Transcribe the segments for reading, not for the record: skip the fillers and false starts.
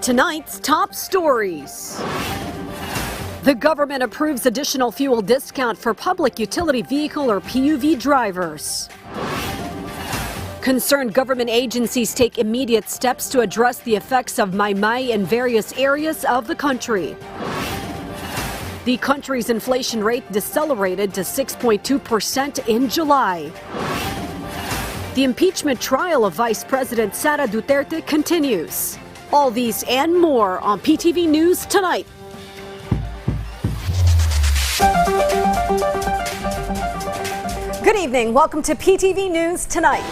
Tonight's top stories. The government approves additional fuel discount for public utility vehicle or PUV drivers. Concerned government agencies take immediate steps to address the effects of Maymay in various areas of the country. The country's inflation rate decelerated to 6.2% in July. The impeachment trial of Vice President Sara Duterte continues. All these and more on PTV News Tonight. Good evening. Welcome to PTV News Tonight.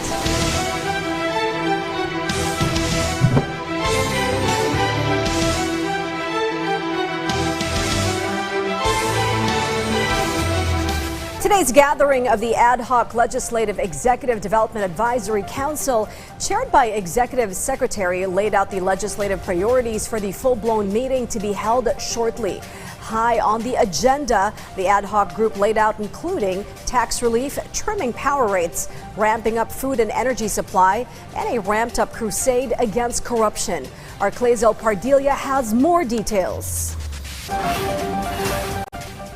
Today's gathering of the Ad Hoc Legislative Executive Development Advisory Council, chaired by Executive Secretary, laid out the legislative priorities for the full-blown meeting to be held shortly. High on the agenda, the ad hoc group laid out including tax relief, trimming power rates, ramping up food and energy supply, and a ramped-up crusade against corruption. Our Clazel Pardilla has more details.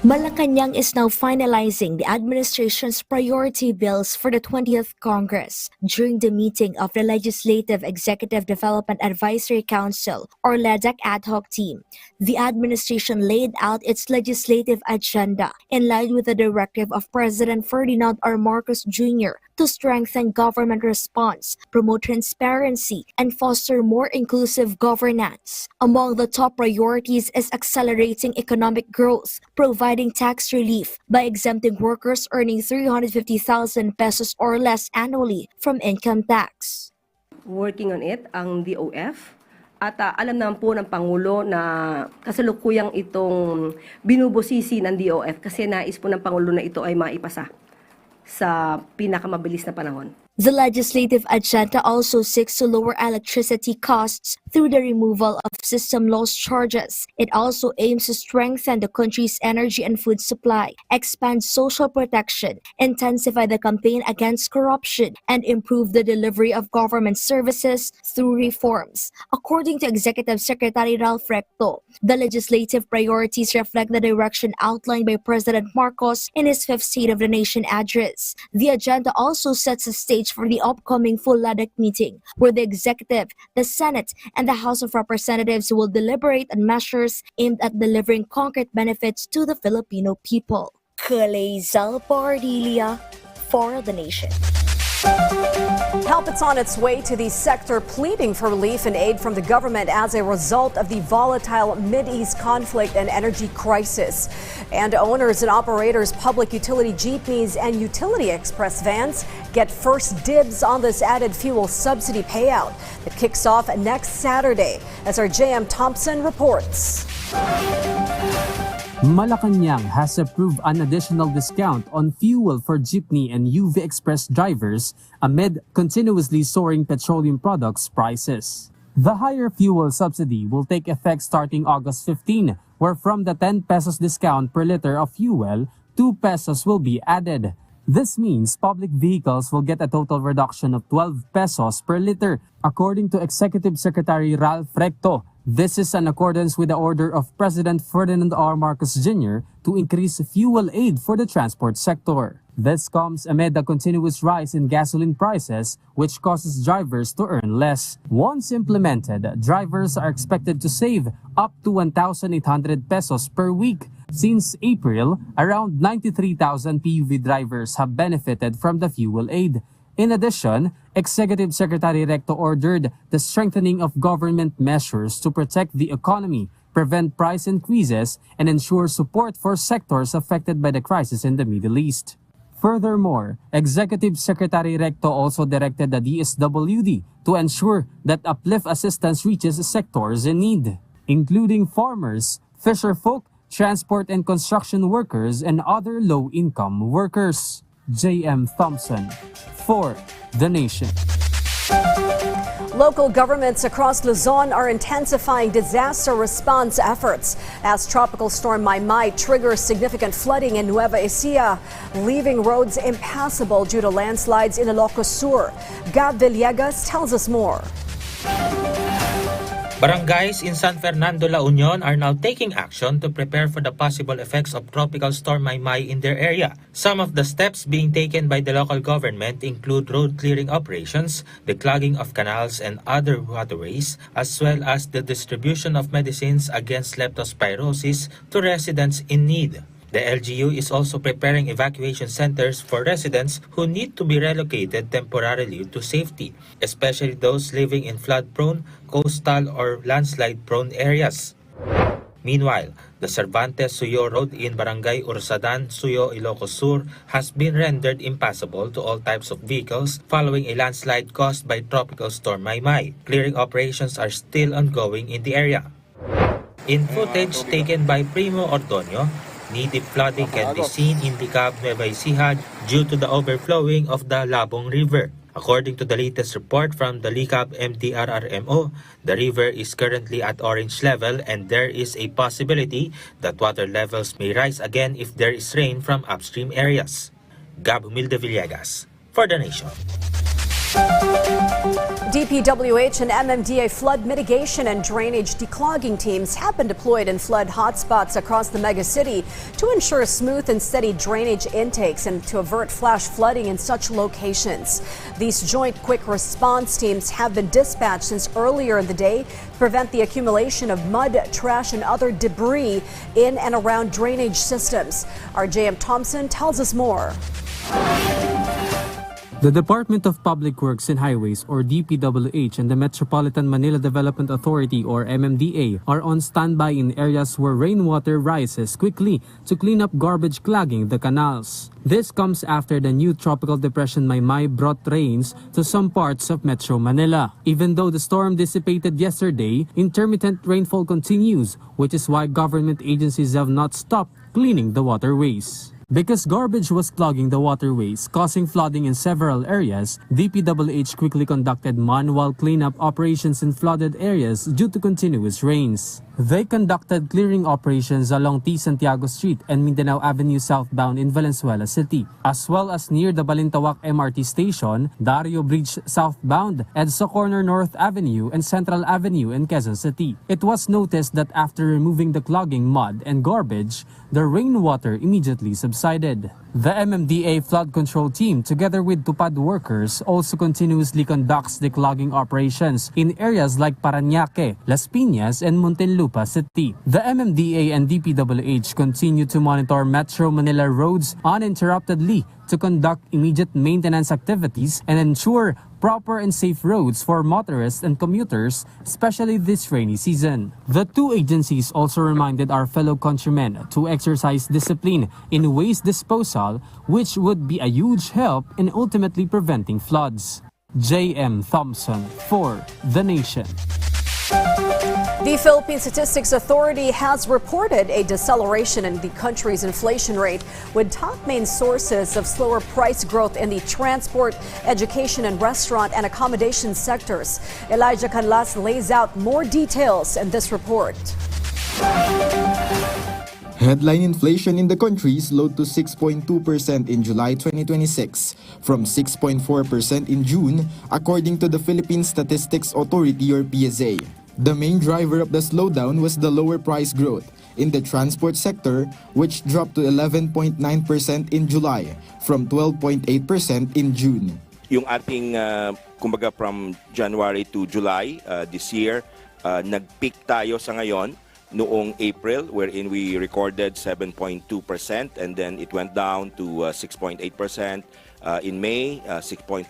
Malacanang is now finalizing the administration's priority bills for the 20th Congress. During the meeting of the Legislative Executive Development Advisory Council, or LEDAC ad hoc team, the administration laid out its legislative agenda in line with the directive of President Ferdinand R. Marcos Jr. to strengthen government response, promote transparency, and foster more inclusive governance. Among the top priorities is accelerating economic growth, providing tax relief by exempting workers earning 350,000 pesos or less annually from income tax. Working on it ang DOF at alam naman po ng Pangulo na kasalukuyang itong binubusisi ng DOF kasi nais po ng Pangulo na ito ay maipasa sa pinakamabilis na panahon. The legislative agenda also seeks to lower electricity costs through the removal of system loss charges. It also aims to strengthen the country's energy and food supply, expand social protection, intensify the campaign against corruption, and improve the delivery of government services through reforms. According to Executive Secretary Ralph Recto, the legislative priorities reflect the direction outlined by President Marcos in his Fifth State of the Nation address. The agenda also sets the stage for the upcoming full LEDAC meeting, where the Executive, the Senate, and the House of Representatives will deliberate on measures aimed at delivering concrete benefits to the Filipino people. Clazel Pardilla for the Nation. Help is on its way to the sector pleading for relief and aid from the government as a result of the volatile Mideast conflict and energy crisis. And owners and operators, public utility jeepneys and utility express vans get first dibs on this added fuel subsidy payout that kicks off next Saturday, as our JM Thompson reports. Malacanang has approved an additional discount on fuel for jeepney and UV Express drivers amid continuously soaring petroleum products prices. The higher fuel subsidy will take effect starting August 15, where from the 10 pesos discount per liter of fuel, 2 pesos will be added. This means public vehicles will get a total reduction of 12 pesos per liter, according to Executive Secretary Ralph Recto. This is in accordance with the order of President Ferdinand R. Marcos Jr. to increase fuel aid for the transport sector. This comes amid the continuous rise in gasoline prices, which causes drivers to earn less. Once implemented, drivers are expected to save up to 1,800 pesos per week. Since April, around 93,000 PUV drivers have benefited from the fuel aid. In addition, Executive Secretary Recto ordered the strengthening of government measures to protect the economy, prevent price increases, and ensure support for sectors affected by the crisis in the Middle East. Furthermore, Executive Secretary Recto also directed the DSWD to ensure that uplift assistance reaches sectors in need, including farmers, fisherfolk, transport and construction workers, and other low-income workers. J.M. Thompson for The Nation. Local governments across Luzon are intensifying disaster response efforts as Tropical Storm Maymay triggers significant flooding in Nueva Ecija, leaving roads impassable due to landslides in Ilocos Sur. Gab Villegas tells us more. Barangays in San Fernando, La Union are now taking action to prepare for the possible effects of Tropical Storm Maymay in their area. Some of the steps being taken by the local government include road clearing operations, the clogging of canals and other waterways, as well as the distribution of medicines against leptospirosis to residents in need. The LGU is also preparing evacuation centers for residents who need to be relocated temporarily to safety, especially those living in flood-prone, coastal, or landslide-prone areas. Meanwhile, the Cervantes-Suyo Road in Barangay Ursadan, Suyo, Ilocos Sur has been rendered impassable to all types of vehicles following a landslide caused by Tropical Storm Maymay. Clearing operations are still ongoing in the area. In footage taken by Primo Ordonio, knee-deep flooding can be seen in Licab, Nueva Ecija due to the overflowing of the Labong River. According to the latest report from the Licab MDRRMO, the river is currently at orange level and there is a possibility that water levels may rise again if there is rain from upstream areas. Gab Humilde Villegas, for The Nation. DPWH and MMDA flood mitigation and drainage declogging teams have been deployed in flood hotspots across the megacity to ensure smooth and steady drainage intakes and to avert flash flooding in such locations. These joint quick response teams have been dispatched since earlier in the day to prevent the accumulation of mud, trash, and other debris in and around drainage systems. Our JM Thompson tells us more. The Department of Public Works and Highways or DPWH and the Metropolitan Manila Development Authority or MMDA are on standby in areas where rainwater rises quickly to clean up garbage clogging the canals. This comes after the new tropical depression Maymay brought rains to some parts of Metro Manila. Even though the storm dissipated yesterday, intermittent rainfall continues, which is why government agencies have not stopped cleaning the waterways. Because garbage was clogging the waterways, causing flooding in several areas, DPWH quickly conducted manual cleanup operations in flooded areas due to continuous rains. They conducted clearing operations along T. Santiago Street and Mindanao Avenue southbound in Valenzuela City, as well as near the Balintawak MRT Station, Dario Bridge southbound, EDSA Corner North Avenue, and Central Avenue in Quezon City. It was noticed that after removing the clogging mud and garbage, the rainwater immediately subsided. The MMDA flood control team, together with Tupad workers, also continuously conducts declogging operations in areas like Parañaque, Las Piñas, and Muntinlupa City. The MMDA and DPWH continue to monitor Metro Manila roads uninterruptedly to conduct immediate maintenance activities and ensure proper and safe roads for motorists and commuters, especially this rainy season. The two agencies also reminded our fellow countrymen to exercise discipline in waste disposal, which would be a huge help in ultimately preventing floods. J.M. Thompson for The Nation. The Philippine Statistics Authority has reported a deceleration in the country's inflation rate, with top main sources of slower price growth in the transport, education, and restaurant and accommodation sectors. Elijah Canlas lays out more details in this report. Headline inflation in the country slowed to 6.2% in July 2026 from 6.4% in June, according to the Philippine Statistics Authority or PSA. The main driver of the slowdown was the lower price growth in the transport sector, which dropped to 11.9% in July from 12.8% in June. Yung ating kumbaga from January to July this year, nag-peak tayo sa ngayon noong April, wherein we recorded 7.2%, and then it went down to 6.8% in May, 6.4%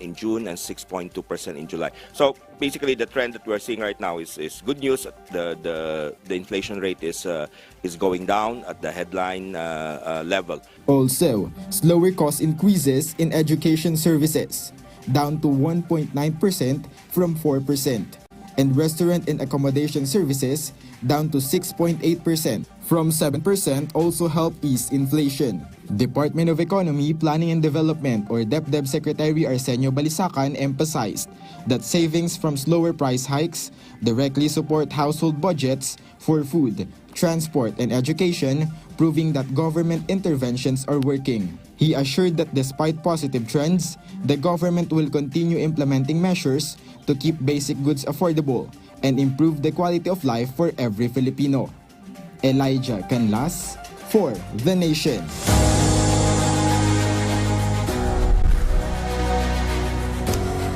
in June, and 6.2% in July. So basically, the trend that we're seeing right now is good news. The inflation rate is going down at the headline level. Also, slower cost increases in education services, down to 1.9% from 4%, and restaurant and accommodation services down to 6.8% from 7%, also help ease inflation. Department of Economy, Planning and Development or DepDev Secretary Arsenio Balisacan emphasized that savings from slower price hikes directly support household budgets for food, transport, and education, proving that government interventions are working. He assured that despite positive trends, the government will continue implementing measures to keep basic goods affordable and improve the quality of life for every Filipino. Elijah Canlas for The Nation.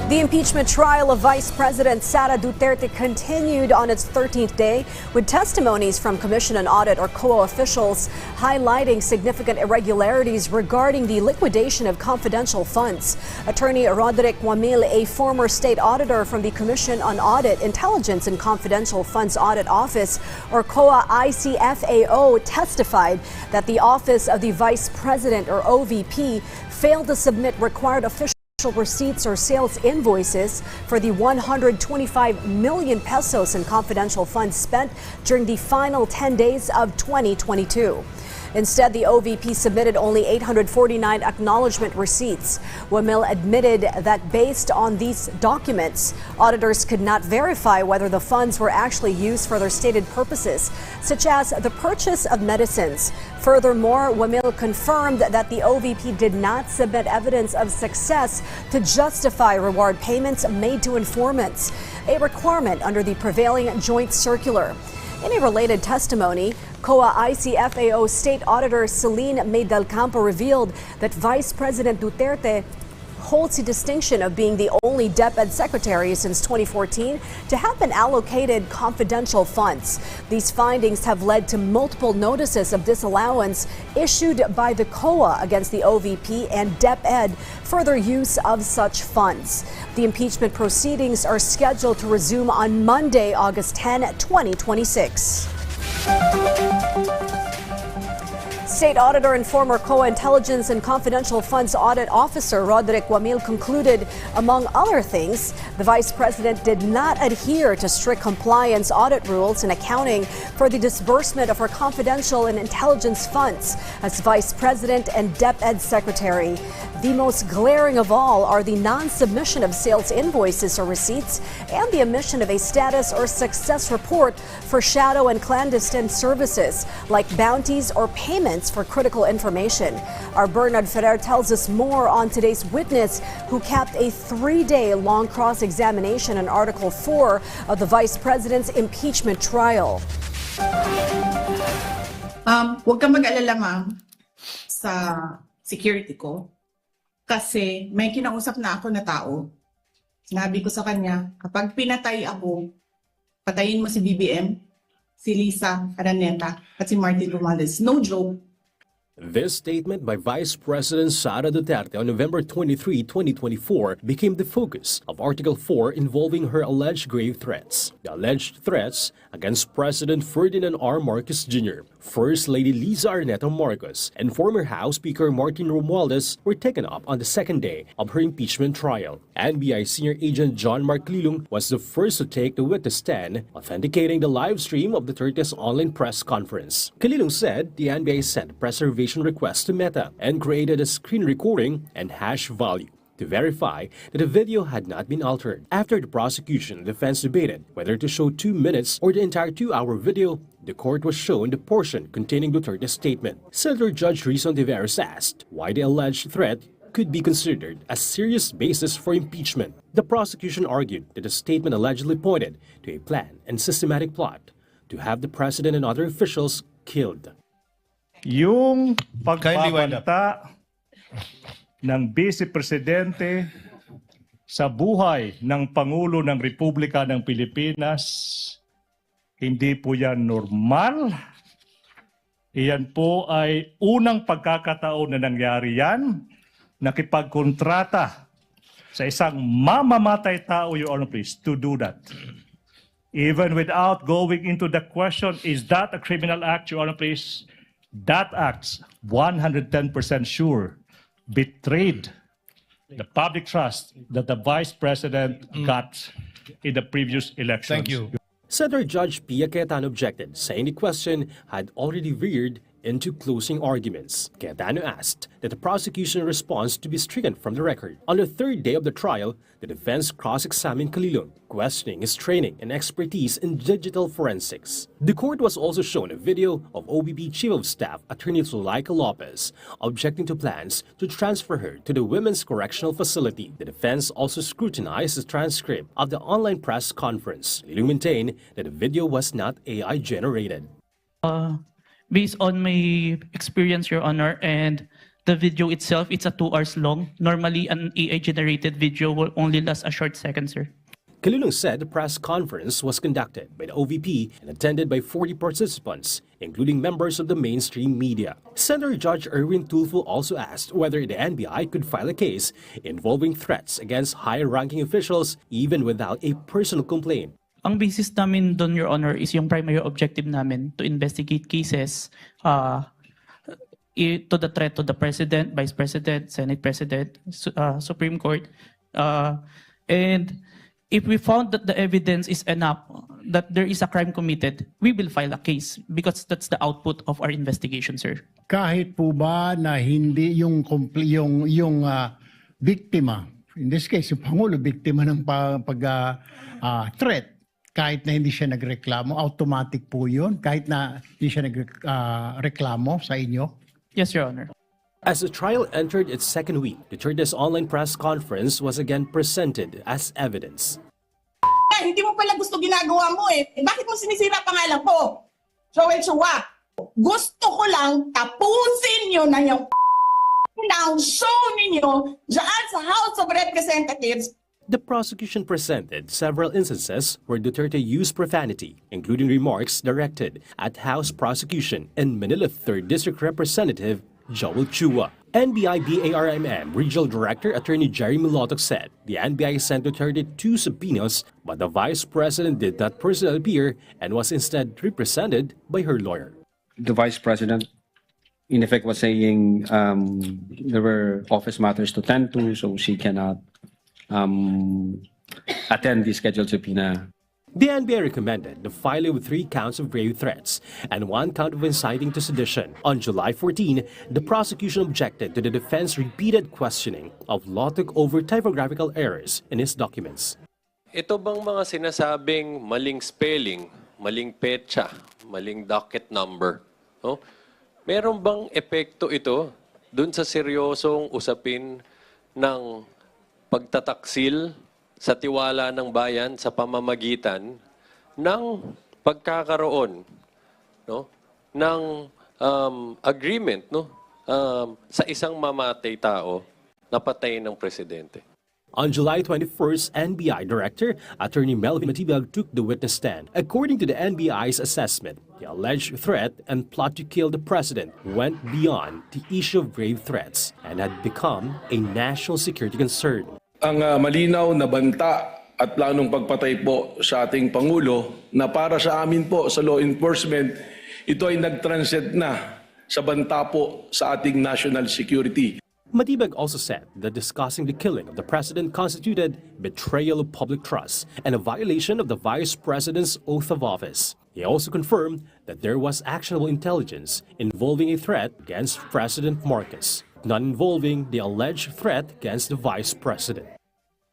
The impeachment trial of Vice President Sara Duterte continued on its 13th day with testimonies from Commission on Audit or COA officials highlighting significant irregularities regarding the liquidation of confidential funds. Attorney Roderick Wamil, a former state auditor from the Commission on Audit, Intelligence and Confidential Funds Audit Office or COA ICFAO, testified that the Office of the Vice President or OVP failed to submit required official receipts or sales invoices for the 125 million pesos in confidential funds spent during the final 10 days of 2022. Instead, the OVP submitted only 849 acknowledgement receipts. Wamil admitted that based on these documents, auditors could not verify whether the funds were actually used for their stated purposes, such as the purchase of medicines. Furthermore, Wamil confirmed that the OVP did not submit evidence of success to justify reward payments made to informants, a requirement under the prevailing joint circular. In a related testimony, COA ICFAO State Auditor Celine May Del Campo revealed that Vice President Duterte holds the distinction of being the only DepEd secretary since 2014 to have been allocated confidential funds. These findings have led to multiple notices of disallowance issued by the COA against the OVP and DepEd for their use of such funds. The impeachment proceedings are scheduled to resume on Monday, August 10, 2026. State Auditor and former COA Intelligence and Confidential Funds Audit Officer Roderick Wamil concluded, among other things, the Vice President did not adhere to strict compliance audit rules in accounting for the disbursement of her confidential and intelligence funds as Vice President and DepEd Secretary. The most glaring of all are the non-submission of sales invoices or receipts and the omission of a status or success report for shadow and clandestine services like bounties or payments for critical information. Our Bernard Ferrer tells us more on today's witness who capped a 3-day long cross-examination on Article 4 of the Vice President's impeachment trial. Huwag kang mag-alala, ma'am, sa security ko. Kasi may kinausap na ako na tao. Sinabi ko sa kanya, kapag pinatay ako, patayin mo si BBM, si Lisa Araneta, at si Martin Romales. No joke. This statement by Vice President Sara Duterte on November 23, 2024 became the focus of Article 4 involving her alleged grave threats. The alleged threats against President Ferdinand R. Marcos Jr., First Lady Lisa Araneta Marcos, and former House Speaker Martin Romualdez were taken up on the second day of her impeachment trial. NBI Senior Agent John Mark Lilung was the first to take the witness stand, authenticating the live stream of Duterte's online press conference. Kililung said the NBI sent a preservation request to Meta and created a screen recording and hash value to verify that the video had not been altered. After the prosecution and defense debated whether to show 2 minutes or the entire 2-hour video, the court was shown the portion containing Duterte's statement. Senator Judge Rison Tiveros asked why the alleged threat could be considered a serious basis for impeachment. The prosecution argued that the statement allegedly pointed to a planned and systematic plot to have the president and other officials killed. Yung pagpapanta ng Vice Presidente sa buhay ng Pangulo ng Republika ng Pilipinas, hindi po yan normal. Iyan po ay unang pagkakataon na nangyari yan, nakipagkontrata sa isang mamamatay tao, Your Honor, please, to do that. Even without going into the question, is that a criminal act, Your Honor, please? That act's 110% sure betrayed the public trust that the Vice President got in the previous elections. Thank you. Senator Judge Pia Cayetano objected, saying the question had already veered into closing arguments. Cayetano asked that the prosecution response to be stricken from the record. On the third day of the trial, the defense cross-examined Calilong, questioning his training and expertise in digital forensics. The court was also shown a video of OBP Chief of Staff Attorney Zuleika Lopez objecting to plans to transfer her to the Women's Correctional Facility. The defense also scrutinized the transcript of the online press conference. Calilong maintained that the video was not AI generated. Based on my experience, Your Honor, and the video itself, it's 2 hours long. Normally, an AI-generated video will only last a short second, sir. Calilong said the press conference was conducted by the OVP and attended by 40 participants, including members of the mainstream media. Senator Judge Erwin Tulfo also asked whether the NBI could file a case involving threats against higher-ranking officials even without a personal complaint. Ang basis namin doon, Your Honor, is yung primary objective namin to investigate cases to the threat to the President, Vice President, Senate President, Supreme Court. And if we found that the evidence is enough that there is a crime committed, we will file a case because that's the output of our investigation, sir. Kahit po ba na hindi yung biktima, in this case, yung Pangulo, biktima ng threat, kahit na hindi siya nagreklamo, automatic po yun, kahit na hindi siya nagreklamo sa inyo? Yes, Your Honor. As the trial entered its second week, Duterte's online press conference was again presented as evidence. Hindi mo pala gusto ginagawa mo eh. Bakit mo sinisira pangalan ko? So and so what? Gusto ko lang tapusin nyo na yung show ninyo dyan sa House of Representatives. The prosecution presented several instances where Duterte used profanity, including remarks directed at House prosecution and Manila 3rd District Representative Joel Chua. NBI BARMM Regional Director Attorney Jerry Milotok said the NBI sent Duterte 2 subpoenas, but the Vice President did not personally appear and was instead represented by her lawyer. The Vice President, in effect, was saying there were office matters to tend to, so she cannot attend the scheduled subpoena. The NBI recommended the filing with 3 counts of grave threats and 1 count of inciting to sedition. On July 14, the prosecution objected to the defense's repeated questioning of Lotok over typographical errors in his documents. Ito bang mga sinasabing maling spelling, maling petsa, maling docket number, no? Meron bang epekto ito dun sa seryosong usapin ng pagtataksil sa tiwala ng bayan sa pamamagitan ng pagkakaroon, no, ng agreement, no, sa isang mamatay tao na patay ng presidente? On July 21st, NBI Director Attorney Melvin Matibag took the witness stand. According to the NBI's assessment, the alleged threat and plot to kill the president went beyond the issue of grave threats and had become a national security concern. Ang malinaw na banta at planong pagpatay po sa ating Pangulo na para sa amin po sa law enforcement, ito ay nag-transcend na sa banta po sa ating national security. Matibag also said that discussing the killing of the president constituted betrayal of public trust and a violation of the vice president's oath of office. He also confirmed that there was actionable intelligence involving a threat against President Marcos, not involving the alleged threat against the vice president.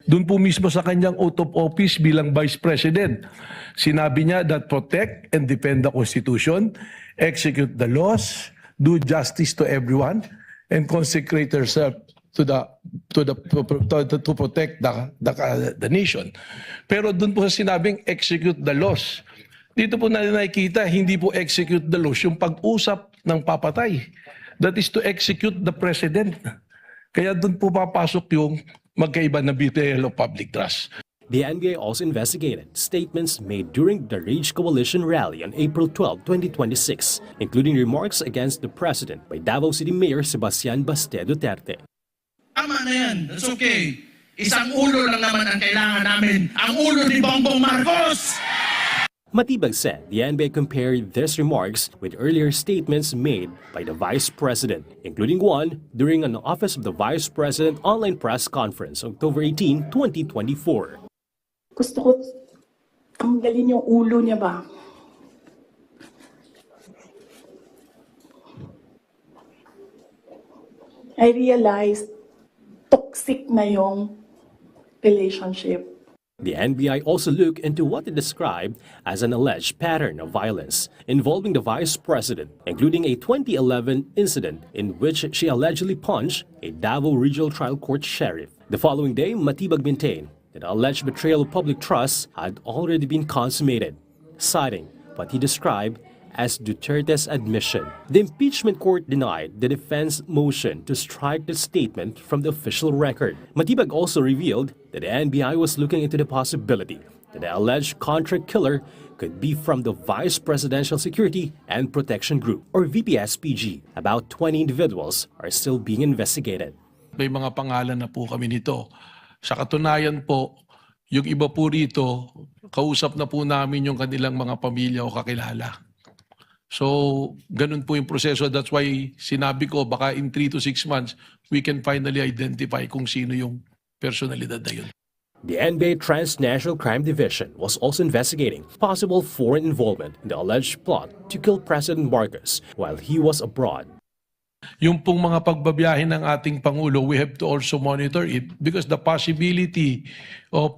Doon po mismo sa kanyang oath of office bilang vice president, sinabi niya that protect and defend the Constitution, execute the laws, do justice to everyone, and consecrate herself to protect the nation. Pero doon po sa sinabing execute the laws, dito po natin nakikita, hindi po execute the laws yung pag-usap ng papatay. That is to execute the president. Kaya doon po papasok yung magkaiba na betrayal of public trust. The NBI also investigated statements made during the Rage Coalition rally on April 12, 2026, including remarks against the president by Davao City Mayor Sebastian Baste Duterte. Tama na yan. That's okay. Isang ulo lang naman ang kailangan namin. Ang ulo ni Bongbong Marcos! Matibag said the NBI compared these remarks with earlier statements made by the Vice President, including one during an Office of the Vice President online press conference October 18, 2024. Gusto ko tanggalin yung ulo niya ba? I realized toxic na yung relationship. The NBI also looked into what it described as an alleged pattern of violence involving the vice president, including a 2011 incident in which she allegedly punched a Davao Regional Trial Court sheriff. The following day, Matibag maintained that the alleged betrayal of public trust had already been consummated, citing what he described as Duterte's admission. The impeachment court denied the defense motion to strike the statement from the official record. Matibag also revealed that the NBI was looking into the possibility that the alleged contract killer could be from the Vice Presidential Security and Protection Group, or VPSPG. About 20 individuals are still being investigated. May mga pangalan na po kami nito. Sa katunayan po, yung iba po rito, kausap na po namin yung kanilang mga pamilya o kakilala. So, ganun po yung proseso. That's why sinabi ko, baka in 3 to 6 months, we can finally identify kung sino yung personalidad na yun. The NBA Transnational Crime Division was also investigating possible foreign involvement in the alleged plot to kill President Marcos while he was abroad. Yung pong mga pagbabiyahe ng ating Pangulo, we have to also monitor it because the possibility of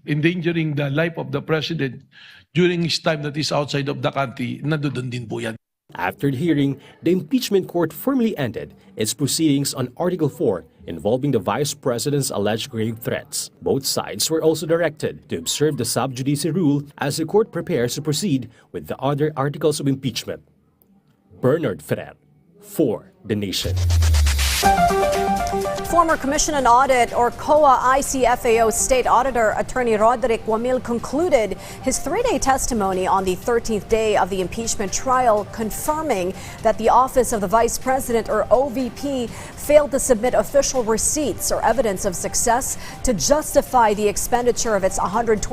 endangering the life of the President during his time that is outside of the country, nandoon din po yan. After the hearing, the impeachment court formally ended its proceedings on Article 4 involving the Vice President's alleged grave threats. Both sides were also directed to observe the sub judice rule as the court prepares to proceed with the other articles of impeachment. Bernard Ferrer, for The Nation. Former Commission on Audit or COA ICFAO State Auditor Attorney Roderick Wamil concluded his 3-day testimony on the 13th day of the impeachment trial, confirming that the Office of the Vice President or OVP failed to submit official receipts or evidence of success to justify the expenditure of its 125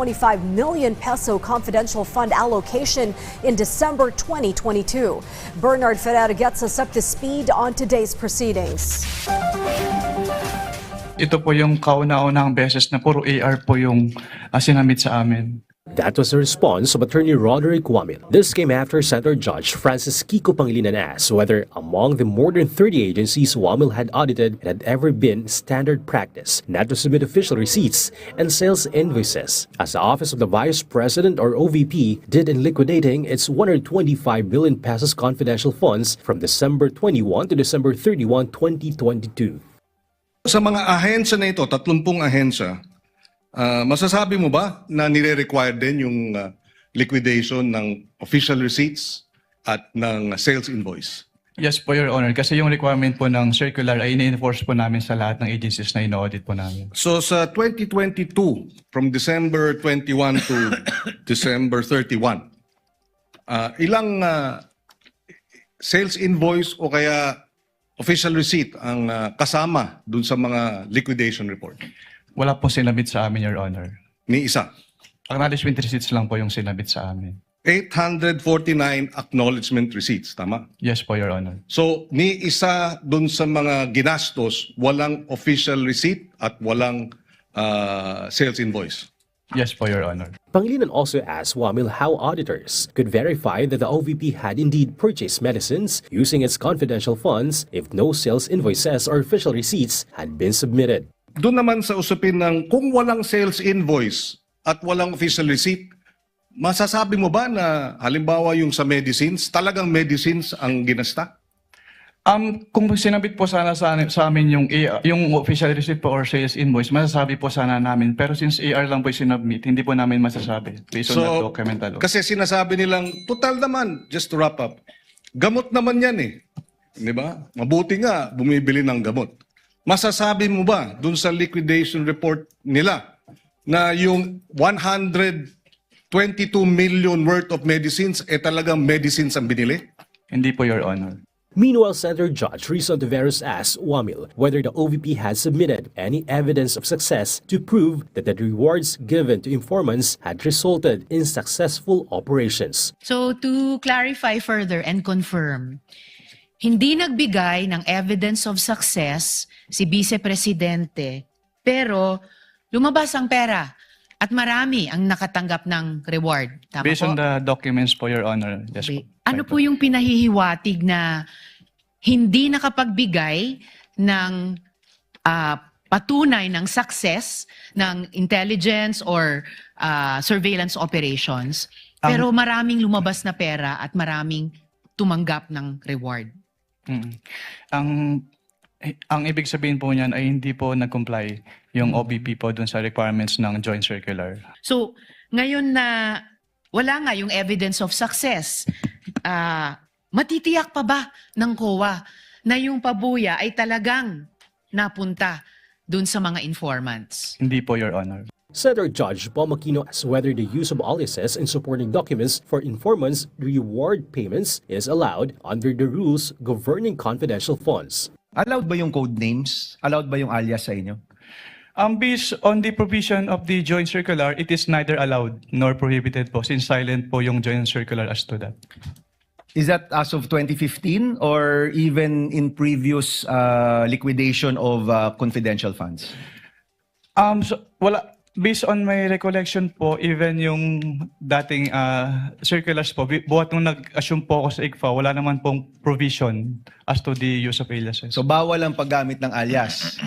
million peso confidential fund allocation in December 2022. Bernard Ferrer gets us up to speed on today's proceedings. Ito po yung kauna-unahang beses na puro AR po yung sinamit sa amin. That was the response of Attorney Roderick Wamil. This came after Senator Judge Francis Kiko Pangilinan asked whether among the more than 30 agencies Wamil had audited, it had ever been standard practice not to submit official receipts and sales invoices, as the Office of the Vice President or OVP did in liquidating its 125 billion pesos confidential funds from December 21 to December 31, 2022. Sa mga ahensya na ito, 30 ahensya, masasabi mo ba na nire-require din yung liquidation ng official receipts at ng sales invoice? Yes po, Your Honor. Kasi yung requirement po ng circular ay ini-enforce po namin sa lahat ng agencies na ino-audit po namin. So sa 2022, from December 21 to December 31, ilang sales invoice o kaya official receipt ang kasama dun sa mga liquidation report? Wala po sinabit sa amin, Your Honor. Ni isa? Acknowledgement receipts lang po yung sinabit sa amin. 849 acknowledgement receipts, tama? Yes po, Your Honor. So, ni isa dun sa mga ginastos, walang official receipt at walang sales invoice? Yes po, Your Honor. Pangilinan also asked Wamil how auditors could verify that the OVP had indeed purchased medicines using its confidential funds if no sales invoices or official receipts had been submitted. Doon naman sa usapin ng kung walang sales invoice at walang official receipt, masasabi mo ba na halimbawa yung sa medicines, talagang medicines ang ginasta? Kung sinabit po sana sa amin yung official receipt po or sales invoice, masasabi po sana namin. Pero since AR lang po sinubmit, hindi po namin masasabi based on the document alone. Kasi sinasabi nilang, total naman, just to wrap up, gamot naman yan eh. Di ba? Mabuti nga, bumibili ng gamot. Masasabi mo ba dun sa liquidation report nila na yung 122 million worth of medicines talagang medicines ang binili? Hindi po, Your Honor. Meanwhile, Senator Judge Rizon Tiveros asked Wamil whether the OVP had submitted any evidence of success to prove that the rewards given to informants had resulted in successful operations. So to clarify further and confirm, hindi nagbigay ng evidence of success si Vice Presidente, pero lumabas ang pera at marami ang nakatanggap ng reward. Tama Based po? on the documents po, Your Honor. Yes po. Ano po yung pinahihiwatig na hindi nakapagbigay ng patunay ng success ng intelligence or surveillance operations, pero maraming lumabas na pera at maraming tumanggap ng reward. Ang ibig sabihin po niyan ay hindi po nag-comply yung OBP po dun sa requirements ng joint circular. So, ngayon na wala nga yung evidence of success, matitiyak pa ba ng COA na yung pabuya ay talagang napunta dun sa mga informants? Hindi po, Your Honor. Senator Judge Paul Aquino asked whether the use of aliases in supporting documents for informants' reward payments is allowed under the rules governing confidential funds. Allowed ba yung code names? Allowed ba yung alias sa inyo? Based on the provision of the joint circular, it is neither allowed nor prohibited po since silent po yung joint circular as to that. Is that as of 2015 or even in previous liquidation of confidential funds? Wala. Based on my recollection po, even yung dating circulars po, buhat nung nag-assume po ako sa ICFA, wala naman pong provision as to the use of aliases. So bawal ang paggamit ng alias?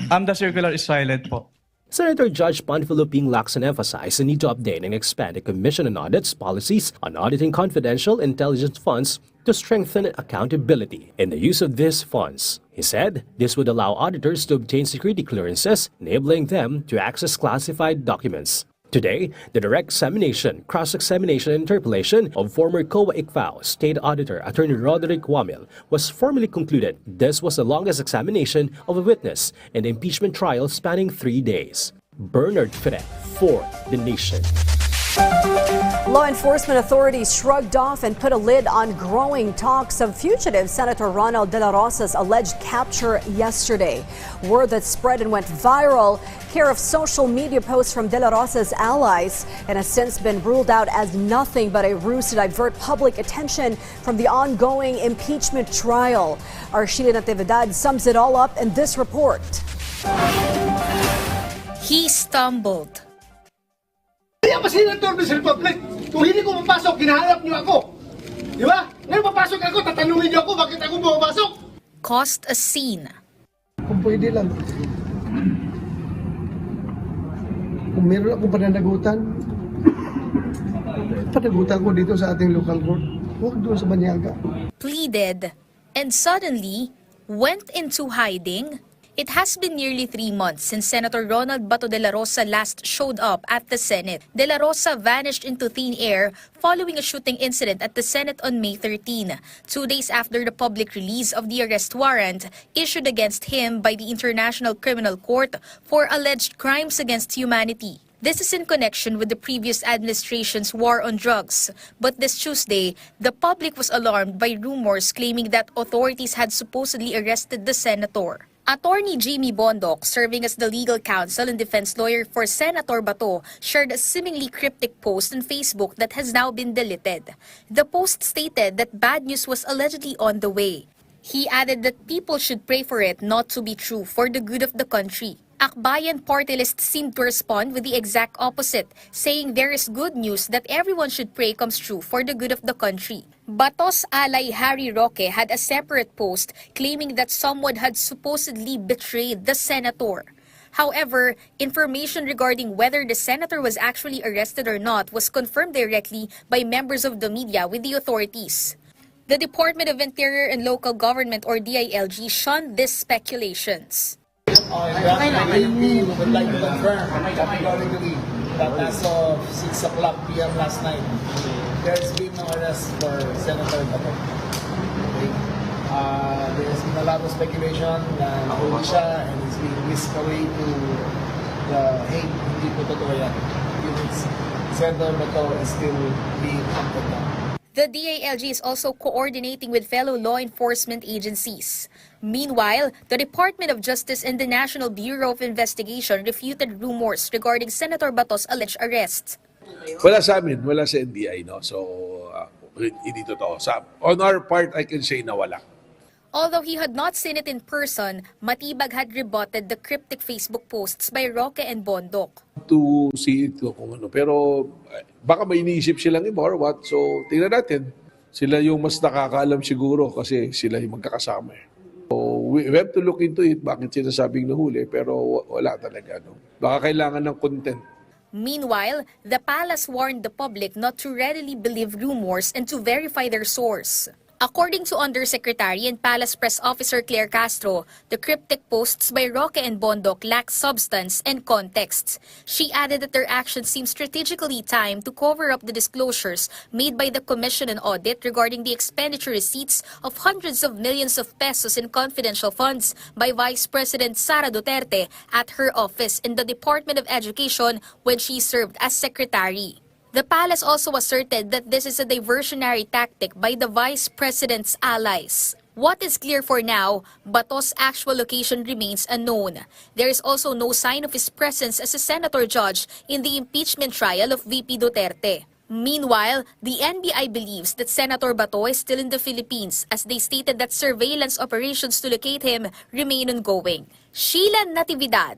The circular is silent po. Senator Judge Panfilo Ping Lacson emphasized the need to update and expand the Commission on Audit's policies on auditing confidential intelligence funds to strengthen accountability in the use of these funds. He said this would allow auditors to obtain security clearances, enabling them to access classified documents. Today, the direct examination, cross-examination, and interpellation of former COA-ICFAO State Auditor Attorney Roderick Wamil was formally concluded. This was the longest examination of a witness in the impeachment trial spanning 3 days. Bernard Ferrer for The Nation. Law enforcement authorities shrugged off and put a lid on growing talks of fugitive Senator Ronald De La Rosa's alleged capture yesterday. Word that spread and went viral, care of social media posts from De La Rosa's allies, and has since been ruled out as nothing but a ruse to divert public attention from the ongoing impeachment trial. Arshila Natividad sums it all up in this report. He stumbled. Kaya pa Senator ng Republic. Kung hindi ko mapasok, hinahanap niyo ako. Di ba? Ngayon papasok ako, tatanungin niyo ako bakit ako pumapasok. Caused a scene. Kung pwede lang. Kung meron akong pananagutan ko dito sa ating local court. Huwag doon sa Banyaga. Pleaded and suddenly went into hiding. It has been nearly 3 months since Senator Ronald Bato de la Rosa last showed up at the Senate. De la Rosa vanished into thin air following a shooting incident at the Senate on May 13, 2 days after the public release of the arrest warrant issued against him by the International Criminal Court for alleged crimes against humanity. This is in connection with the previous administration's war on drugs. But this Tuesday, the public was alarmed by rumors claiming that authorities had supposedly arrested the senator. Attorney Jimmy Bondoc, serving as the legal counsel and defense lawyer for Senator Bato, shared a seemingly cryptic post on Facebook that has now been deleted. The post stated that bad news was allegedly on the way. He added that people should pray for it not to be true for the good of the country. Akbayan party list seemed to respond with the exact opposite, saying there is good news that everyone should pray comes true for the good of the country. Bato's ally Harry Roque had a separate post claiming that someone had supposedly betrayed the senator. However, information regarding whether the senator was actually arrested or not was confirmed directly by members of the media with the authorities. The Department of Interior and Local Government or DILG shunned these speculations. We would like to confirm categorically that as of 6 o'clock p.m. last night, there's been no arrest for Senator Bato. Okay? There's been a lot of speculation na nahuli siya and he's being whisked away to the Hague. Hindi po totoo yan. Senator Bato is still being hunted down. The DILG is also coordinating with fellow law enforcement agencies. Meanwhile, the Department of Justice and the National Bureau of Investigation refuted rumors regarding Senator Bato's alleged arrest. Wala sa amin, wala sa NBI, no? So, hindi totoo. On our part, I can say na wala. Although he had not seen it in person, Matibag had rebutted the cryptic Facebook posts by Roque and Bondoc. To see it kung ano. Pero baka may iniisip silang iba or what. So, tingnan natin. Sila yung mas nakakaalam siguro kasi sila yung magkakasama. We have to look into it, bakit sinasabing nahuli, pero wala talaga. No? Baka kailangan ng content. Meanwhile, the palace warned the public not to readily believe rumors and to verify their source. According to Undersecretary and Palace Press Officer Claire Castro, the cryptic posts by Roque and Bondoc lack substance and context. She added that their actions seem strategically timed to cover up the disclosures made by the Commission on Audit regarding the expenditure receipts of hundreds of millions of pesos in confidential funds by Vice President Sara Duterte at her office in the Department of Education when she served as secretary. The palace also asserted that this is a diversionary tactic by the Vice President's allies. What is clear for now, Bato's actual location remains unknown. There is also no sign of his presence as a senator judge in the impeachment trial of VP Duterte. Meanwhile, the NBI believes that Senator Bato is still in the Philippines as they stated that surveillance operations to locate him remain ongoing. Sheila Natividad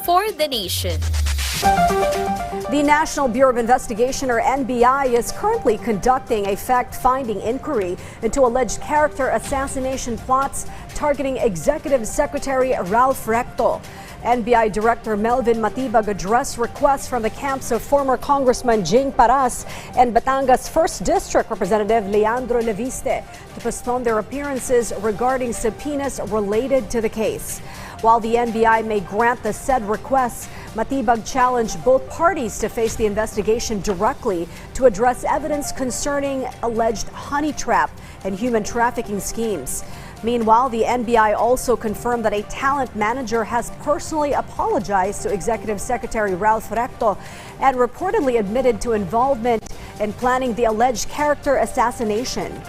for The Nation. The National Bureau of Investigation, or NBI, is currently conducting a fact-finding inquiry into alleged character assassination plots targeting Executive Secretary Ralph Recto. NBI Director Melvin Matibag addressed requests from the camps of former Congressman Jing Paras and Batangas 1st District Representative Leandro Leviste to postpone their appearances regarding subpoenas related to the case. While the NBI may grant the said requests, Matibag challenged both parties to face the investigation directly to address evidence concerning alleged honey trap and human trafficking schemes. Meanwhile, the NBI also confirmed that a talent manager has personally apologized to Executive Secretary Ralph Recto and reportedly admitted to involvement in planning the alleged character assassination.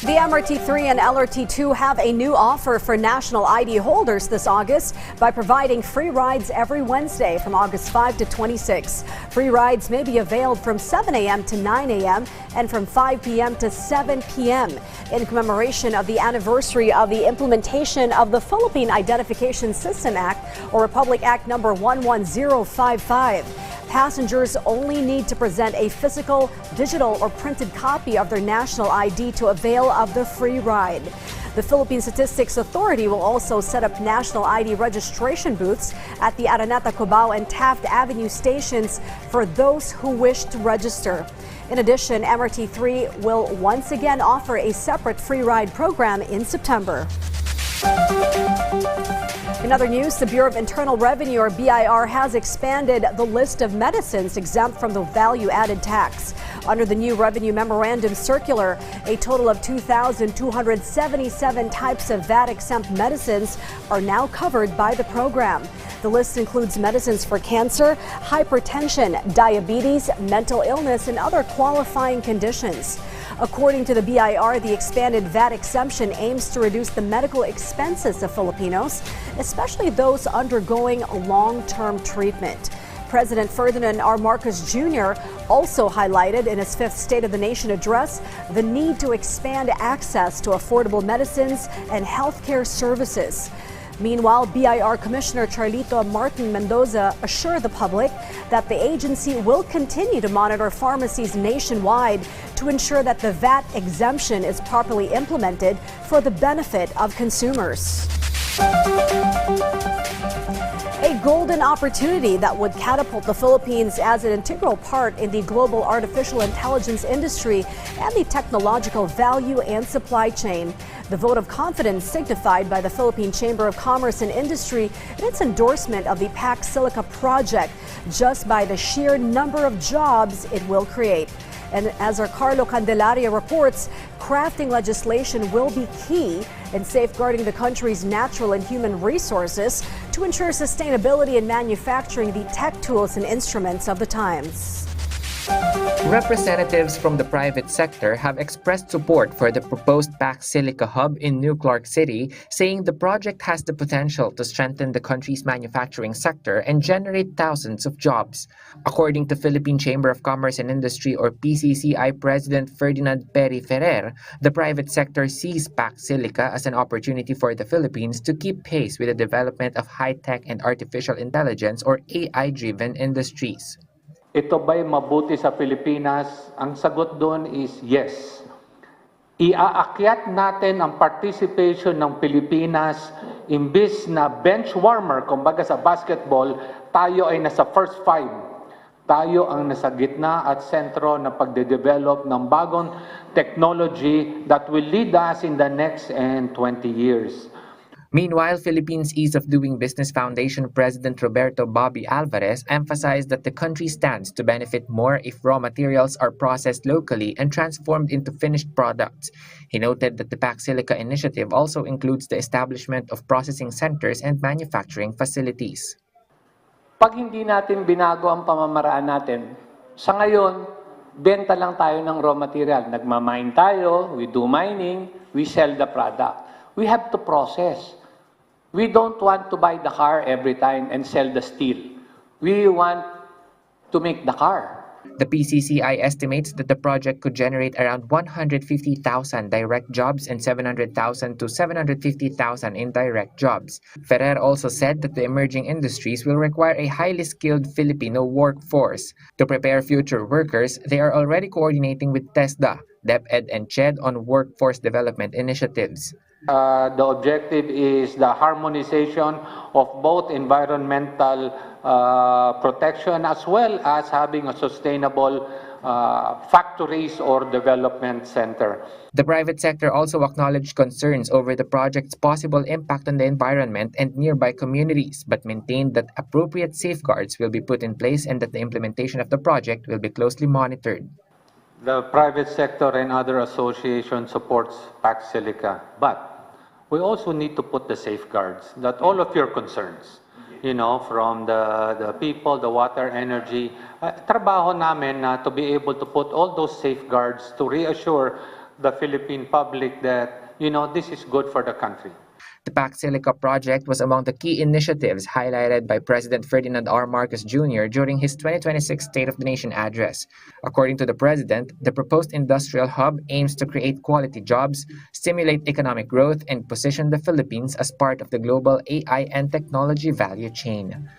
The MRT3 and LRT2 have a new offer for national ID holders this August by providing free rides every Wednesday from August 5 to 26. Free rides may be availed from 7 a.m. to 9 a.m. and from 5 p.m. to 7 p.m. in commemoration of the anniversary of the implementation of the Philippine Identification System Act, or Republic Act number 11055. Passengers only need to present a physical, digital, or printed copy of their national ID to avail of the free ride. The Philippine Statistics Authority will also set up national ID registration booths at the Araneta, Cubao, and Taft Avenue stations for those who wish to register. In addition, MRT3 will once again offer a separate free ride program in September. In other news, the Bureau of Internal Revenue, or BIR, has expanded the list of medicines exempt from the value-added tax. Under the new Revenue Memorandum Circular, a total of 2,277 types of VAT-exempt medicines are now covered by the program. The list includes medicines for cancer, hypertension, diabetes, mental illness, and other qualifying conditions. According to the BIR, the expanded VAT exemption aims to reduce the medical expenses of Filipinos, especially those undergoing long-term treatment. President Ferdinand R. Marcos Jr. also highlighted in his 5th State of the Nation address the need to expand access to affordable medicines and healthcare services. Meanwhile, BIR Commissioner Charlito Martin Mendoza assured the public that the agency will continue to monitor pharmacies nationwide to ensure that the VAT exemption is properly implemented for the benefit of consumers. A golden opportunity that would catapult the Philippines as an integral part in the global artificial intelligence industry and the technological value and supply chain. The vote of confidence signified by the Philippine Chamber of Commerce and Industry in its endorsement of the PAC Silica project just by the sheer number of jobs it will create. And as our Carlo Candelaria reports, crafting legislation will be key in safeguarding the country's natural and human resources to ensure sustainability in manufacturing the tech tools and instruments of the times. Representatives from the private sector have expressed support for the proposed PAC Silica hub in New Clark City, saying the project has the potential to strengthen the country's manufacturing sector and generate thousands of jobs. According to Philippine Chamber of Commerce and Industry or PCCI President Ferdinand Peri Ferrer, the private sector sees PAC Silica as an opportunity for the Philippines to keep pace with the development of high-tech and artificial intelligence or AI-driven industries. Ito ba'y mabuti sa Pilipinas? Ang sagot doon is yes. Iaakyat natin ang participation ng Pilipinas imbis na bench warmer, kumbaga sa basketball, tayo ay nasa first five. Tayo ang nasa gitna at sentro na pagde-develop ng bagong technology that will lead us in the next 20 years. Meanwhile, Philippines Ease of Doing Business Foundation President Roberto Bobby Alvarez emphasized that the country stands to benefit more if raw materials are processed locally and transformed into finished products. He noted that the PAC Silica initiative also includes the establishment of processing centers and manufacturing facilities. Pag hindi natin binago ang pamamaraan natin, sa ngayon, benta lang tayo ng raw material. Nagmamine tayo, we do mining, we sell the product. We have to process. We don't want to buy the car every time and sell the steel. We want to make the car. The PCCI estimates that the project could generate around 150,000 direct jobs and 700,000 to 750,000 indirect jobs. Ferrer also said that the emerging industries will require a highly skilled Filipino workforce. To prepare future workers, they are already coordinating with TESDA, DepEd and CHED on workforce development initiatives. The objective is the harmonization of both environmental protection as well as having a sustainable factories or development center. The private sector also acknowledged concerns over the project's possible impact on the environment and nearby communities, but maintained that appropriate safeguards will be put in place and that the implementation of the project will be closely monitored. The private sector and other associations supports PAC Silica, but we also need to put the safeguards that all of your concerns, from the people, the water, energy, trabaho namin to be able to put all those safeguards to reassure the Philippine public that, this is good for the country. The PAC Silica project was among the key initiatives highlighted by President Ferdinand R. Marcos Jr. during his 2026 State of the Nation address. According to the President, the proposed industrial hub aims to create quality jobs, stimulate economic growth, and position the Philippines as part of the global AI and technology value chain.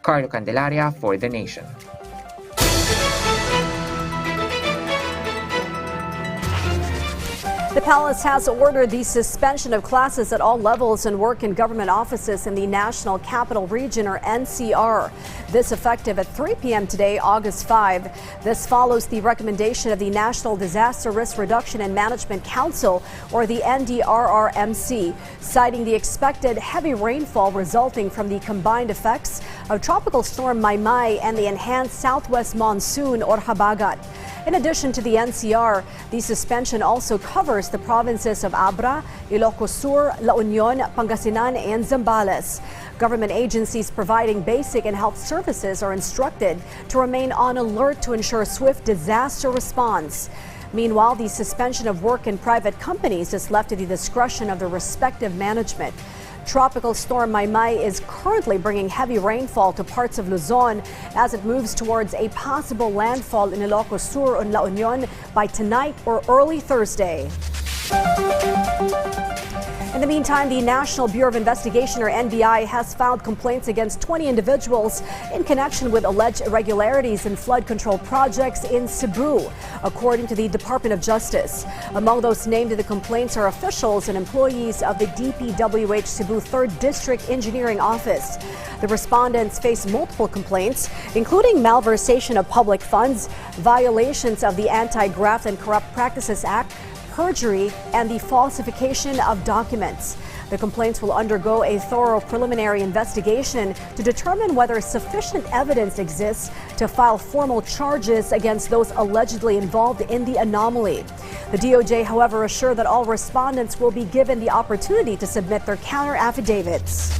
Carlo Candelaria for The Nation. The palace has ordered the suspension of classes at all levels and work in government offices in the National Capital Region, or NCR. This effective at 3 p.m. today, August 5. This follows the recommendation of the National Disaster Risk Reduction and Management Council, or the NDRRMC, citing the expected heavy rainfall resulting from the combined effects of Tropical Storm Maymay and the enhanced southwest monsoon, or Habagat. In addition to the NCR, the suspension also covers the provinces of Abra, Ilocos Sur, La Union, Pangasinan, and Zambales. Government agencies providing basic and health services are instructed to remain on alert to ensure swift disaster response. Meanwhile, the suspension of work in private companies is left to the discretion of the respective management. Tropical Storm Maymay is currently bringing heavy rainfall to parts of Luzon as it moves towards a possible landfall in Ilocos Sur and La Union by tonight or early Thursday. In the meantime, the National Bureau of Investigation, or NBI, has filed complaints against 20 individuals in connection with alleged irregularities in flood control projects in Cebu, according to the Department of Justice. Among those named in the complaints are officials and employees of the DPWH Cebu 3rd District Engineering Office. The respondents face multiple complaints, including malversation of public funds, violations of the Anti-Graft and Corrupt Practices Act, perjury, and the falsification of documents. The complaints will undergo a thorough preliminary investigation to determine whether sufficient evidence exists to file formal charges against those allegedly involved in the anomaly. The DOJ, however, assured that all respondents will be given the opportunity to submit their counter affidavits.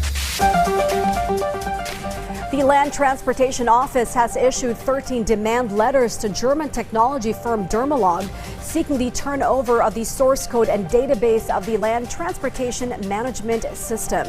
The Land Transportation Office has issued 13 demand letters to German technology firm Dermalog, seeking the turnover of the source code and database of the Land Transportation Management System.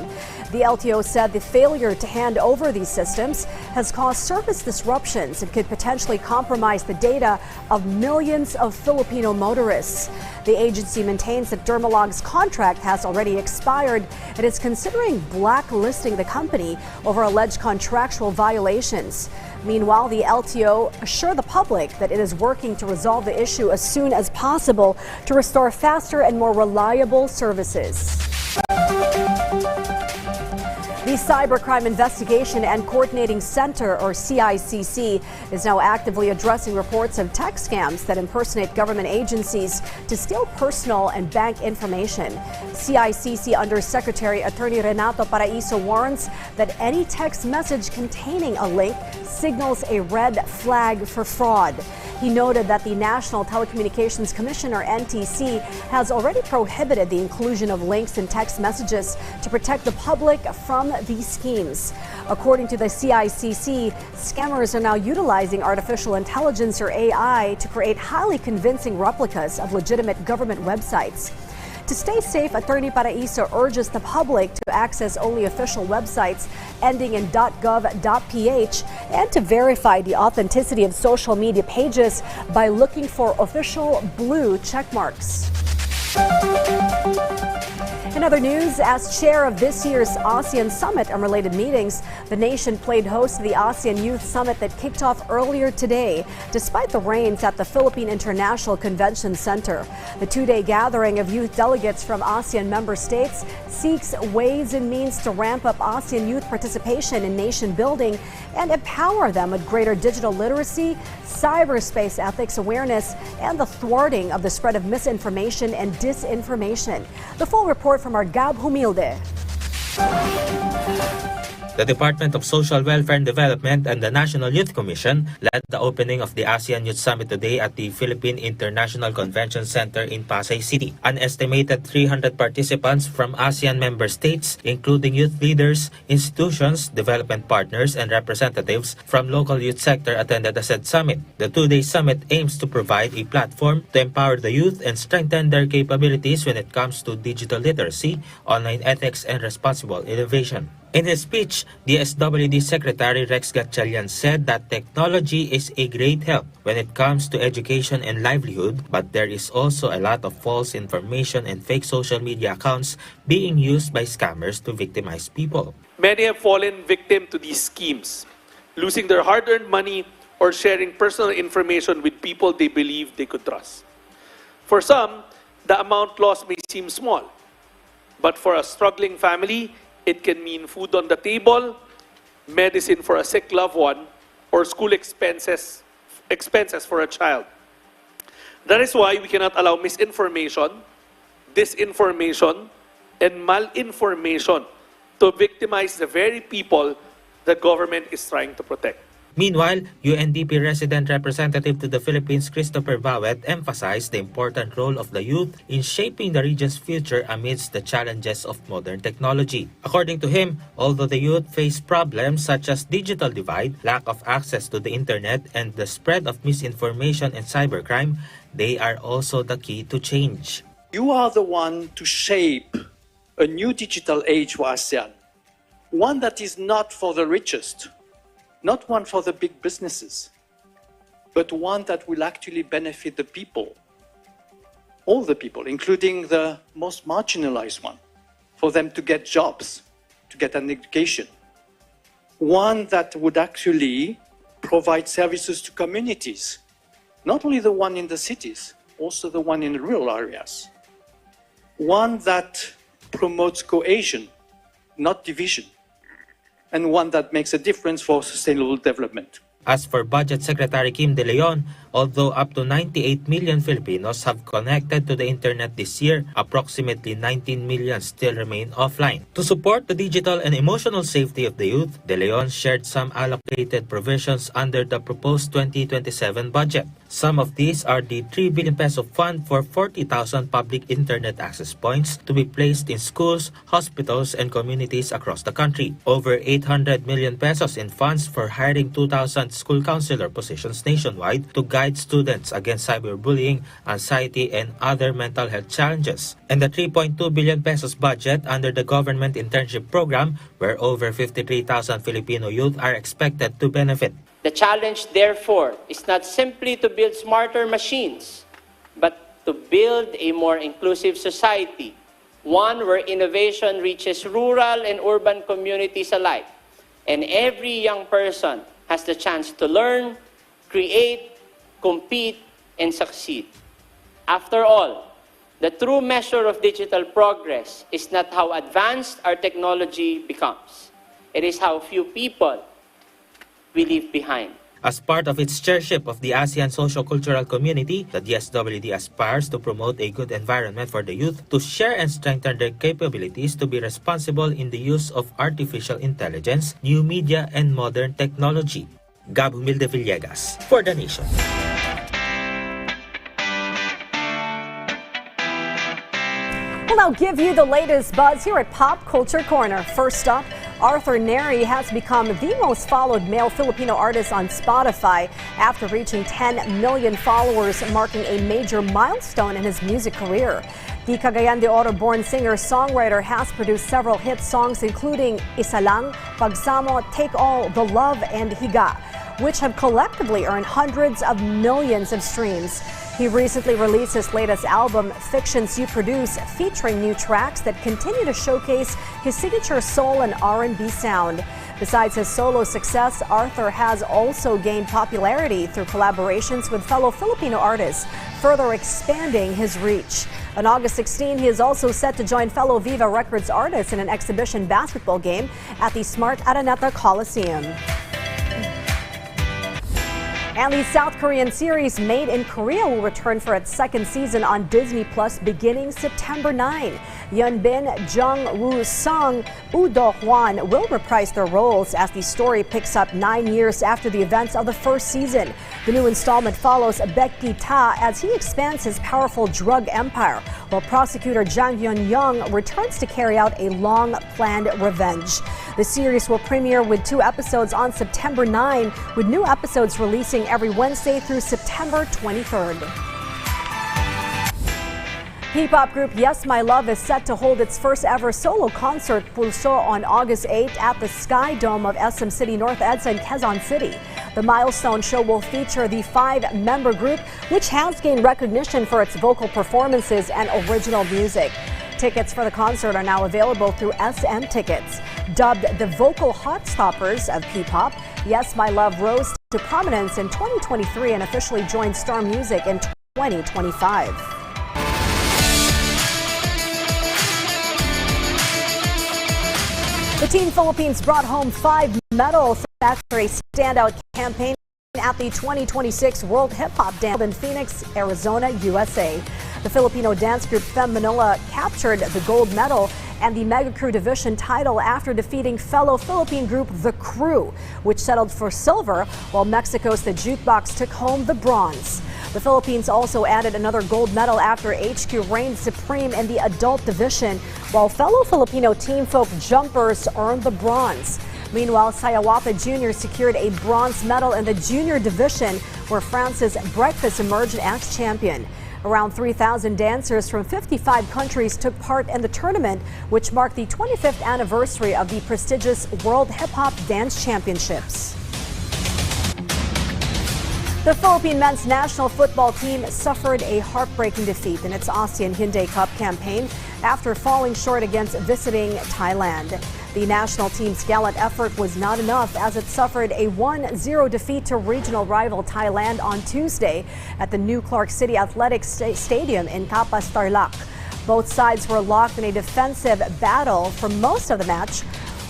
The LTO said the failure to hand over these systems has caused service disruptions and could potentially compromise the data of millions of Filipino motorists. The agency maintains that Dermalog's contract has already expired and is considering blacklisting the company over alleged contractual violations. Meanwhile, the LTO assured the public that it is working to resolve the issue as soon as possible to restore faster and more reliable services. The Cybercrime Investigation and Coordinating Center, or CICC, is now actively addressing reports of tech scams that impersonate government agencies to steal personal and bank information. CICC Undersecretary Attorney Renato Paraiso warns that any text message containing a link signals a red flag for fraud. He noted that the National Telecommunications Commission, or NTC, has already prohibited the inclusion of links in text messages to protect the public from these schemes. According to the CICC, scammers are now utilizing artificial intelligence, or AI, to create highly convincing replicas of legitimate government websites. To stay safe, Attorney Paraiso urges the public to access only official websites ending in .gov.ph and to verify the authenticity of social media pages by looking for official blue checkmarks. In other news, as chair of this year's ASEAN Summit and related meetings, the nation played host to the ASEAN Youth Summit that kicked off earlier today, despite the rains at the Philippine International Convention Center. The two-day gathering of youth delegates from ASEAN member states seeks ways and means to ramp up ASEAN youth participation in nation building and empower them with greater digital literacy, cyberspace ethics awareness, and the thwarting of the spread of misinformation and disinformation. The full report from our Gab Humilde. The Department of Social Welfare and Development and the National Youth Commission led the opening of the ASEAN Youth Summit today at the Philippine International Convention Center in Pasay City. An estimated 300 participants from ASEAN member states, including youth leaders, institutions, development partners, and representatives from local youth sector attended the said summit. The two-day summit aims to provide a platform to empower the youth and strengthen their capabilities when it comes to digital literacy, online ethics, and responsible innovation. In his speech, the SWD Secretary Rex Gatchalian said that technology is a great help when it comes to education and livelihood, but there is also a lot of false information and fake social media accounts being used by scammers to victimize people. Many have fallen victim to these schemes, losing their hard-earned money or sharing personal information with people they believe they could trust. For some, the amount lost may seem small, but for a struggling family, it can mean food on the table, medicine for a sick loved one, or school expenses for a child. That is why we cannot allow misinformation, disinformation, and malinformation to victimize the very people the government is trying to protect. Meanwhile, UNDP resident representative to the Philippines, Christopher Bawet, emphasized the important role of the youth in shaping the region's future amidst the challenges of modern technology. According to him, although the youth face problems such as digital divide, lack of access to the internet, and the spread of misinformation and cybercrime, they are also the key to change. You are the one to shape a new digital age for ASEAN, one that is not for the richest, not one for the big businesses, but one that will actually benefit the people, all the people, including the most marginalized one, for them to get jobs, to get an education. One that would actually provide services to communities, not only the one in the cities, also the one in the rural areas. One that promotes cohesion, not division, and one that makes a difference for sustainable development. As for Budget Secretary Kim De Leon, although up to 98 million Filipinos have connected to the internet this year, approximately 19 million still remain offline. To support the digital and emotional safety of the youth, De Leon shared some allocated provisions under the proposed 2027 budget. Some of these are the 3 billion peso fund for 40,000 public internet access points to be placed in schools, hospitals, and communities across the country. Over 800 million pesos in funds for hiring 2,000 school counselor positions nationwide to guide students against cyberbullying, anxiety, and other mental health challenges. And the 3.2 billion pesos budget under the government internship program, where over 53,000 Filipino youth are expected to benefit. The challenge, therefore, is not simply to build smarter machines, but to build a more inclusive society, one where innovation reaches rural and urban communities alike, and every young person has the chance to learn, create, compete, and succeed. After all, the true measure of digital progress is not how advanced our technology becomes. It is how few people we leave behind. As part of its chairship of the ASEAN Socio-Cultural Community, the DSWD aspires to promote a good environment for the youth to share and strengthen their capabilities to be responsible in the use of artificial intelligence, new media, and modern technology. Gab Humilde Villegas for The Nation. We'll now give you the latest buzz here at Pop Culture Corner. First up, Arthur Neri has become the most followed male Filipino artist on Spotify after reaching 10 million followers, marking a major milestone in his music career. The Cagayan de Oro-born singer-songwriter has produced several hit songs including Isa Lang, Pagsamo, Take All, The Love, and Higa, which have collectively earned hundreds of millions of streams. He recently released his latest album, Fictions You Produce, featuring new tracks that continue to showcase his signature soul and R&B sound. Besides his solo success, Arthur has also gained popularity through collaborations with fellow Filipino artists, further expanding his reach. On August 16, he is also set to join fellow Viva Records artists in an exhibition basketball game at the Smart Araneta Coliseum. And the South Korean series Made in Korea will return for its second season on Disney Plus beginning September 9. Yeonbin, Jung Woo-sung, Woo Do-hwan will reprise their roles as the story picks up 9 years after the events of the first season. The new installment follows Baek Gi-ta as he expands his powerful drug empire, while prosecutor Jang Hyun-young returns to carry out a long-planned revenge. The series will premiere with 2 episodes on September 9, with new episodes releasing every Wednesday through September 23rd. P-pop group Yes My Love is set to hold its first ever solo concert, Pulso, on August 8 at the Sky Dome of SM City North EDSA in Quezon City. The milestone show will feature the 5-member group, which has gained recognition for its vocal performances and original music. Tickets for the concert are now available through SM Tickets. Dubbed the vocal hotstoppers of P-pop, Yes My Love rose to prominence in 2023 and officially joined Star Music in 2025. The Team Philippines brought home 5 medals after a standout campaign at the 2026 World Hip Hop Dance in Phoenix, Arizona, USA. The Filipino dance group Fem Manila captured the gold medal and the Mega Crew Division title after defeating fellow Philippine group The Crew, which settled for silver, while Mexico's The Jukebox took home the bronze. The Philippines also added another gold medal after HQ reigned supreme in the adult division, while fellow Filipino Team Folk Jumpers earned the bronze. Meanwhile, Sayawapa Jr. secured a bronze medal in the junior division, where France's Breakfast emerged as champion. Around 3,000 dancers from 55 countries took part in the tournament, which marked the 25th anniversary of the prestigious World Hip Hop Dance Championships. The Philippine men's national football team suffered a heartbreaking defeat in its ASEAN Hyundai Cup campaign after falling short against visiting Thailand. The national team's gallant effort was not enough as it suffered a 1-0 defeat to regional rival Thailand on Tuesday at the new Clark City Athletics Stadium in Capas, Tarlac. Both sides were locked in a defensive battle for most of the match,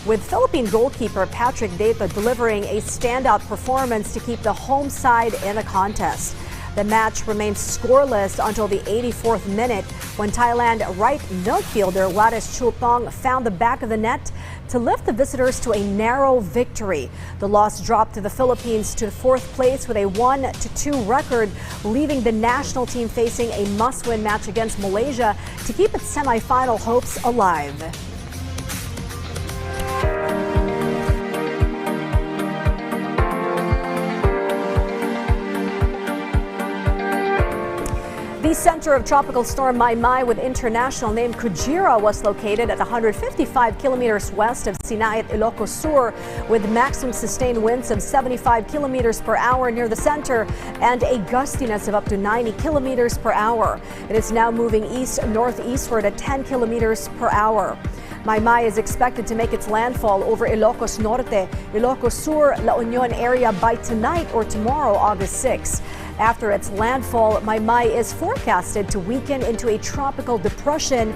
with Philippine goalkeeper Patrick Data delivering a standout performance to keep the home side in the contest. The match remained scoreless until the 84th minute when Thailand right midfielder Lattice Chultong found the back of the net to lift the visitors to a narrow victory. The loss dropped the Philippines to fourth place with a 1-2 record, leaving the national team facing a must-win match against Malaysia to keep its semi-final hopes alive. The center of Tropical Storm Mai with international name Kujira was located at 155 kilometers west of Sinai at Ilocos Sur, with maximum sustained winds of 75 kilometers per hour near the center and a gustiness of up to 90 kilometers per hour. It is now moving east-northeastward at 10 kilometers per hour. Mai is expected to make its landfall over Ilocos Norte, Ilocos Sur, La Union area by tonight or tomorrow, August 6. After its landfall, Mai is forecasted to weaken into a tropical depression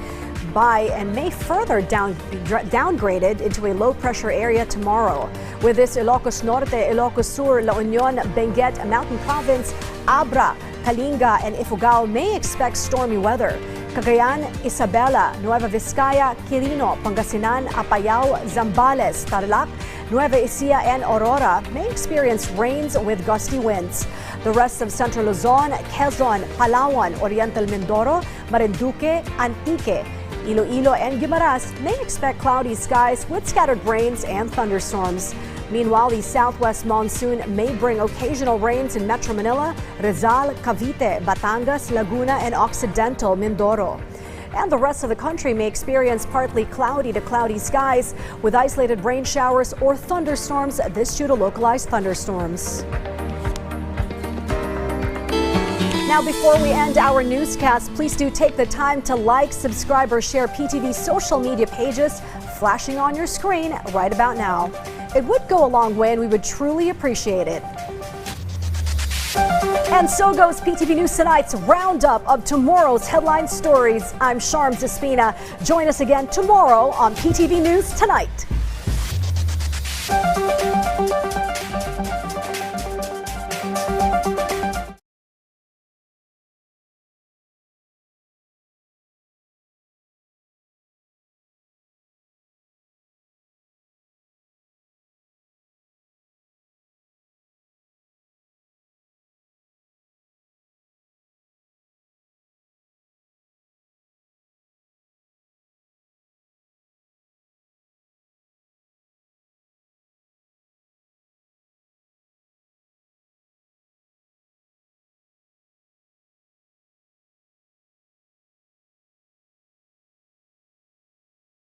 by and may further downgraded into a low-pressure area tomorrow. With this, Ilocos Norte, Ilocos Sur, La Union, Benguet, Mountain Province, Abra, Kalinga, and Ifugao may expect stormy weather. Cagayan, Isabela, Nueva Vizcaya, Quirino, Pangasinan, Apayao, Zambales, Tarlac, Nueva Ecija, and Aurora may experience rains with gusty winds. The rest of Central Luzon, Quezon, Palawan, Oriental Mindoro, Marinduque, Antique, Iloilo, and Guimaras may expect cloudy skies with scattered rains and thunderstorms. Meanwhile, the southwest monsoon may bring occasional rains in Metro Manila, Rizal, Cavite, Batangas, Laguna, and Occidental Mindoro. And the rest of the country may experience partly cloudy to cloudy skies with isolated rain showers or thunderstorms, this due to localized thunderstorms. Now, before we end our newscast, please do take the time to like, subscribe, or share PTV's social media pages flashing on your screen right about now. It would go a long way and we would truly appreciate it. And so goes PTV News Tonight's roundup of tomorrow's headline stories. I'm Sharms Espina. Join us again tomorrow on PTV News Tonight.